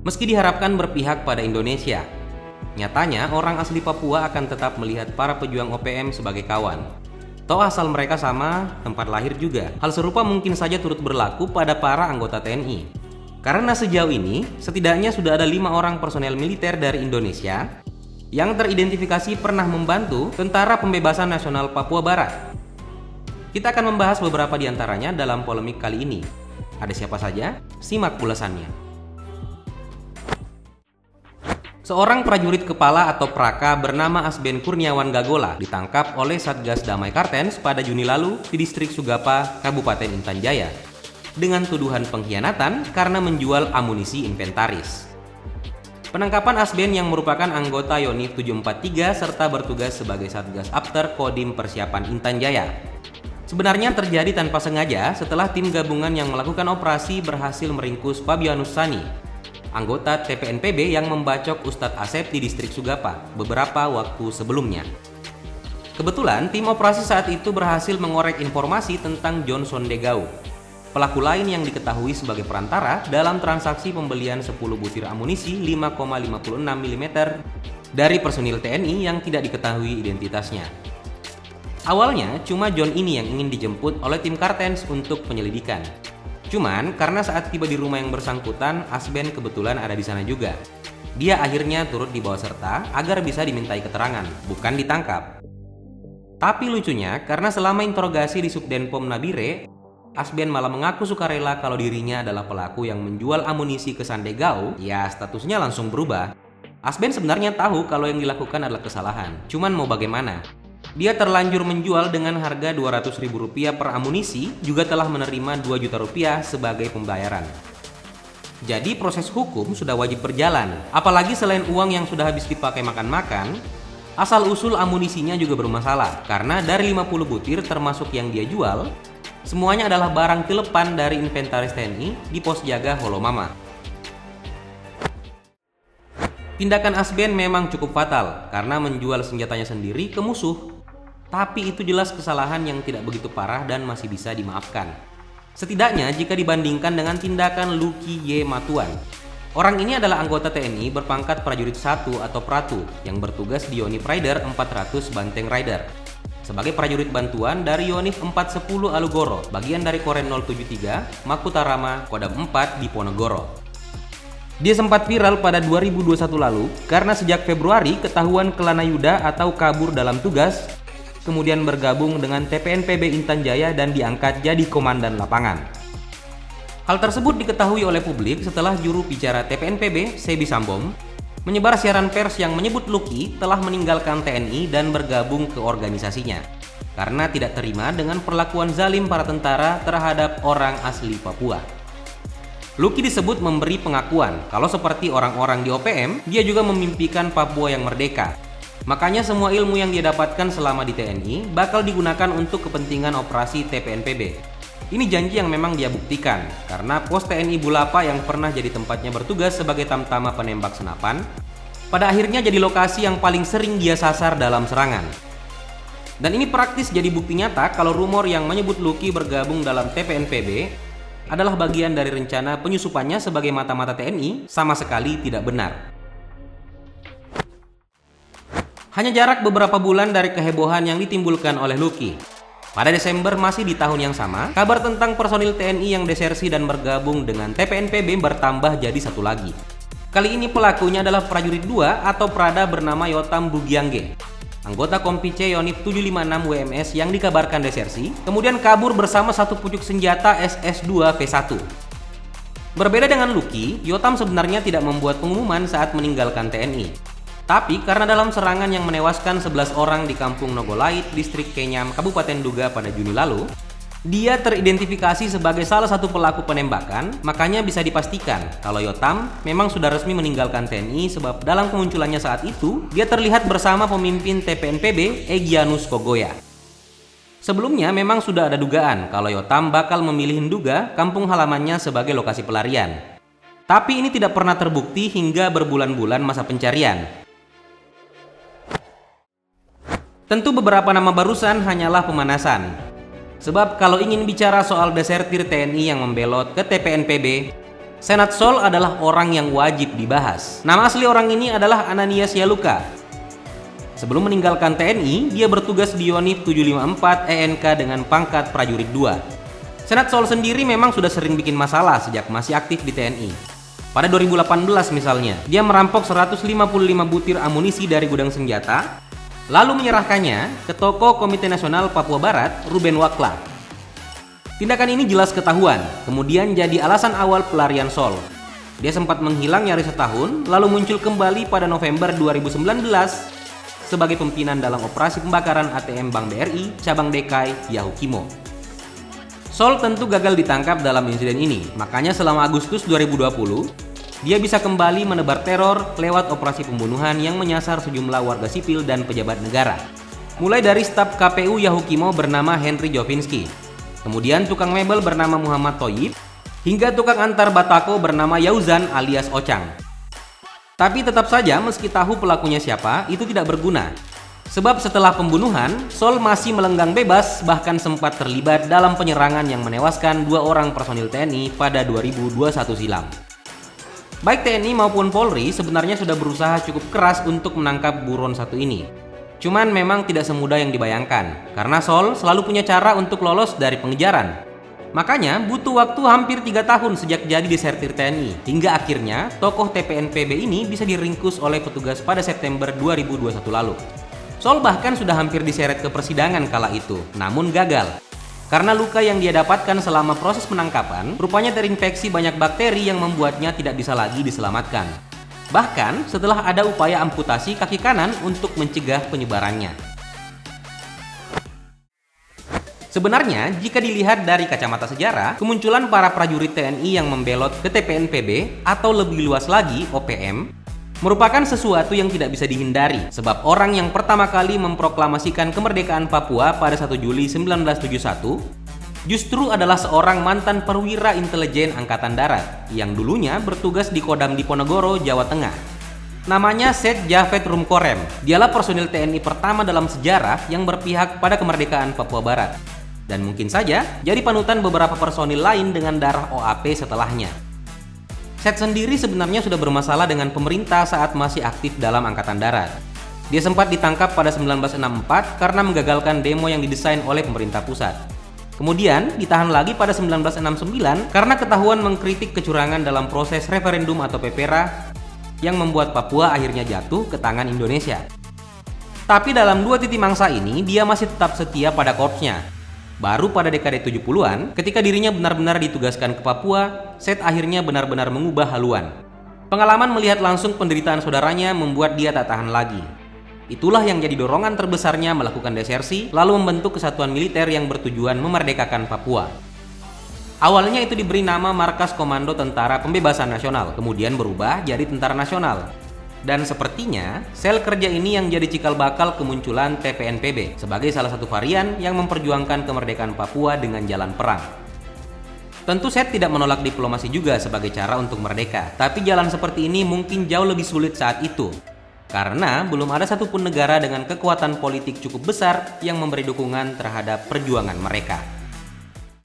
Meski diharapkan berpihak pada Indonesia, nyatanya orang asli Papua akan tetap melihat para pejuang OPM sebagai kawan. Toh asal mereka sama, tempat lahir juga. Hal serupa mungkin saja turut berlaku pada para anggota TNI. Karena sejauh ini, setidaknya sudah ada 5 orang personel militer dari Indonesia yang teridentifikasi pernah membantu Tentara Pembebasan Nasional Papua Barat. Kita akan membahas beberapa di antaranya dalam polemik kali ini. Ada siapa saja? Simak ulasannya. Seorang prajurit kepala atau Praka bernama Asben Kurniawan Gagola ditangkap oleh Satgas Damai Kartens pada Juni lalu di distrik Sugapa, Kabupaten Intan Jaya, dengan tuduhan pengkhianatan karena menjual amunisi inventaris. Penangkapan Asben yang merupakan anggota Yonif 743 serta bertugas sebagai Satgas Apter Kodim Persiapan Intan Jaya sebenarnya terjadi tanpa sengaja setelah tim gabungan yang melakukan operasi berhasil meringkus Fabianus Sani, anggota TPNPB yang membacok Ustadz Asep di distrik Sugapa beberapa waktu sebelumnya. Kebetulan tim operasi saat itu berhasil mengorek informasi tentang Johnson Degau, pelaku lain yang diketahui sebagai perantara dalam transaksi pembelian 10 butir amunisi 5,56 mm dari personil TNI yang tidak diketahui identitasnya. Awalnya cuma John ini yang ingin dijemput oleh tim Kartens untuk penyelidikan. Cuman karena saat tiba di rumah yang bersangkutan, Asben kebetulan ada di sana juga. Dia akhirnya turut dibawa serta agar bisa dimintai keterangan, bukan ditangkap. Tapi lucunya, karena selama interogasi di Subdenpom Nabire, Asben malah mengaku sukarela kalau dirinya adalah pelaku yang menjual amunisi ke Sandegau, ya statusnya langsung berubah. Asben sebenarnya tahu kalau yang dilakukan adalah kesalahan, cuman mau bagaimana? Dia terlanjur menjual dengan harga Rp200.000 per amunisi, juga telah menerima Rp2 juta sebagai pembayaran. Jadi proses hukum sudah wajib berjalan, apalagi selain uang yang sudah habis dipakai makan-makan, asal-usul amunisinya juga bermasalah, karena dari 50 butir termasuk yang dia jual, semuanya adalah barang tilepan dari inventaris TNI di pos jaga Holomama. Tindakan Asben memang cukup fatal karena menjual senjatanya sendiri ke musuh. Tapi itu jelas kesalahan yang tidak begitu parah dan masih bisa dimaafkan. Setidaknya jika dibandingkan dengan tindakan Luki Y. Matuan. Orang ini adalah anggota TNI berpangkat prajurit 1 atau Pratu yang bertugas di Yonif Rider 400 Banteng Rider sebagai prajurit bantuan dari Yonif 410 Alugoro, bagian dari Korem 073 Makutarama Kodam 4 di Ponegoro. Dia sempat viral pada 2021 lalu karena sejak Februari ketahuan kelana Yuda atau kabur dalam tugas, kemudian bergabung dengan TPNPB Intan Jaya dan diangkat jadi komandan lapangan. Hal tersebut diketahui oleh publik setelah juru bicara TPNPB, Sebi Sambom, menyebar siaran pers yang menyebut Luki telah meninggalkan TNI dan bergabung ke organisasinya karena tidak terima dengan perlakuan zalim para tentara terhadap orang asli Papua. Luki disebut memberi pengakuan kalau seperti orang-orang di OPM, dia juga memimpikan Papua yang merdeka. Makanya semua ilmu yang dia dapatkan selama di TNI bakal digunakan untuk kepentingan operasi TPNPB. Ini janji yang memang dia buktikan, karena pos TNI Bulapa yang pernah jadi tempatnya bertugas sebagai tamtama penembak senapan, pada akhirnya jadi lokasi yang paling sering dia sasar dalam serangan. Dan ini praktis jadi bukti nyata kalau rumor yang menyebut Luki bergabung dalam TPNPB adalah bagian dari rencana penyusupannya sebagai mata-mata TNI sama sekali tidak benar. Hanya jarak beberapa bulan dari kehebohan yang ditimbulkan oleh Luki. Pada Desember masih di tahun yang sama, kabar tentang personil TNI yang desersi dan bergabung dengan TPNPB bertambah jadi satu lagi. Kali ini pelakunya adalah prajurit 2 atau Prada bernama Yotam Bugiangge, anggota Kompi C Yonif 756 WMS yang dikabarkan desersi, kemudian kabur bersama satu pucuk senjata SS2 V1. Berbeda dengan Luki, Yotam sebenarnya tidak membuat pengumuman saat meninggalkan TNI. Tapi karena dalam serangan yang menewaskan 11 orang di Kampung Nogolait, distrik Kenyam, Kabupaten Duga pada Juni lalu, dia teridentifikasi sebagai salah satu pelaku penembakan, makanya bisa dipastikan kalau Yotam memang sudah resmi meninggalkan TNI sebab dalam kemunculannya saat itu, dia terlihat bersama pemimpin TPNPB Egyanus Kogoya. Sebelumnya memang sudah ada dugaan kalau Yotam bakal memilih Nduga, kampung halamannya sebagai lokasi pelarian. Tapi ini tidak pernah terbukti hingga berbulan-bulan masa pencarian. Tentu beberapa nama barusan hanyalah pemanasan. Sebab kalau ingin bicara soal desertir TNI yang membelot ke TPNPB, Senat Sol adalah orang yang wajib dibahas. Nama asli orang ini adalah Ananias Yaluka. Sebelum meninggalkan TNI, dia bertugas di Yonif 754 ENK dengan pangkat prajurit 2. Senat Sol sendiri memang sudah sering bikin masalah sejak masih aktif di TNI. Pada 2018 misalnya, dia merampok 155 butir amunisi dari gudang senjata, lalu menyerahkannya ke Tokoh Komite Nasional Papua Barat, Ruben Wakla. Tindakan ini jelas ketahuan, kemudian jadi alasan awal pelarian Sol. Dia sempat menghilang nyaris setahun, lalu muncul kembali pada November 2019 sebagai pimpinan dalam operasi pembakaran ATM Bank BRI, cabang Dekai, Yahukimo. Sol tentu gagal ditangkap dalam insiden ini, makanya selama Agustus 2020, dia bisa kembali menebar teror lewat operasi pembunuhan yang menyasar sejumlah warga sipil dan pejabat negara. Mulai dari staf KPU Yahukimo bernama Henry Jovinski, kemudian tukang mebel bernama Muhammad Thoyib, hingga tukang antar batako bernama Yauzan alias Ocang. Tapi tetap saja meski tahu pelakunya siapa, itu tidak berguna. Sebab setelah pembunuhan, Sol masih melenggang bebas, bahkan sempat terlibat dalam penyerangan yang menewaskan 2 orang personil TNI pada 2021 silam. Baik TNI maupun Polri sebenarnya sudah berusaha cukup keras untuk menangkap buron satu ini. Cuman memang tidak semudah yang dibayangkan, karena Sol selalu punya cara untuk lolos dari pengejaran. Makanya butuh waktu hampir 3 tahun sejak jadi desertir TNI, hingga akhirnya tokoh TPNPB ini bisa diringkus oleh petugas pada September 2021 lalu. Sol bahkan sudah hampir diseret ke persidangan kala itu, namun gagal. Karena luka yang dia dapatkan selama proses penangkapan, rupanya terinfeksi banyak bakteri yang membuatnya tidak bisa lagi diselamatkan. Bahkan setelah ada upaya amputasi kaki kanan untuk mencegah penyebarannya. Sebenarnya, jika dilihat dari kacamata sejarah, kemunculan para prajurit TNI yang membelot ke TPNPB atau lebih luas lagi OPM merupakan sesuatu yang tidak bisa dihindari, sebab orang yang pertama kali memproklamasikan kemerdekaan Papua pada 1 Juli 1971 justru adalah seorang mantan perwira intelijen Angkatan Darat yang dulunya bertugas di Kodam Diponegoro, Jawa Tengah. Namanya Seth Javed Rumkorem. Dialah personil TNI pertama dalam sejarah yang berpihak pada kemerdekaan Papua Barat. Dan mungkin saja jadi panutan beberapa personil lain dengan darah OAP setelahnya. Seth sendiri sebenarnya sudah bermasalah dengan pemerintah saat masih aktif dalam Angkatan Darat. Dia sempat ditangkap pada 1964 karena menggagalkan demo yang didesain oleh pemerintah pusat. Kemudian ditahan lagi pada 1969 karena ketahuan mengkritik kecurangan dalam proses referendum atau PPRA yang membuat Papua akhirnya jatuh ke tangan Indonesia. Tapi dalam 2 titik mangsa ini dia masih tetap setia pada korpsnya. Baru pada dekade 70-an, ketika dirinya benar-benar ditugaskan ke Papua, Seth akhirnya benar-benar mengubah haluan. Pengalaman melihat langsung penderitaan saudaranya membuat dia tak tahan lagi. Itulah yang jadi dorongan terbesarnya melakukan desersi, lalu membentuk kesatuan militer yang bertujuan memerdekakan Papua. Awalnya itu diberi nama Markas Komando Tentara Pembebasan Nasional, kemudian berubah jadi Tentara Nasional. Dan sepertinya, sel kerja ini yang jadi cikal bakal kemunculan TPNPB sebagai salah satu varian yang memperjuangkan kemerdekaan Papua dengan jalan perang. Tentu Seth tidak menolak diplomasi juga sebagai cara untuk merdeka, tapi jalan seperti ini mungkin jauh lebih sulit saat itu. Karena belum ada satupun negara dengan kekuatan politik cukup besar yang memberi dukungan terhadap perjuangan mereka.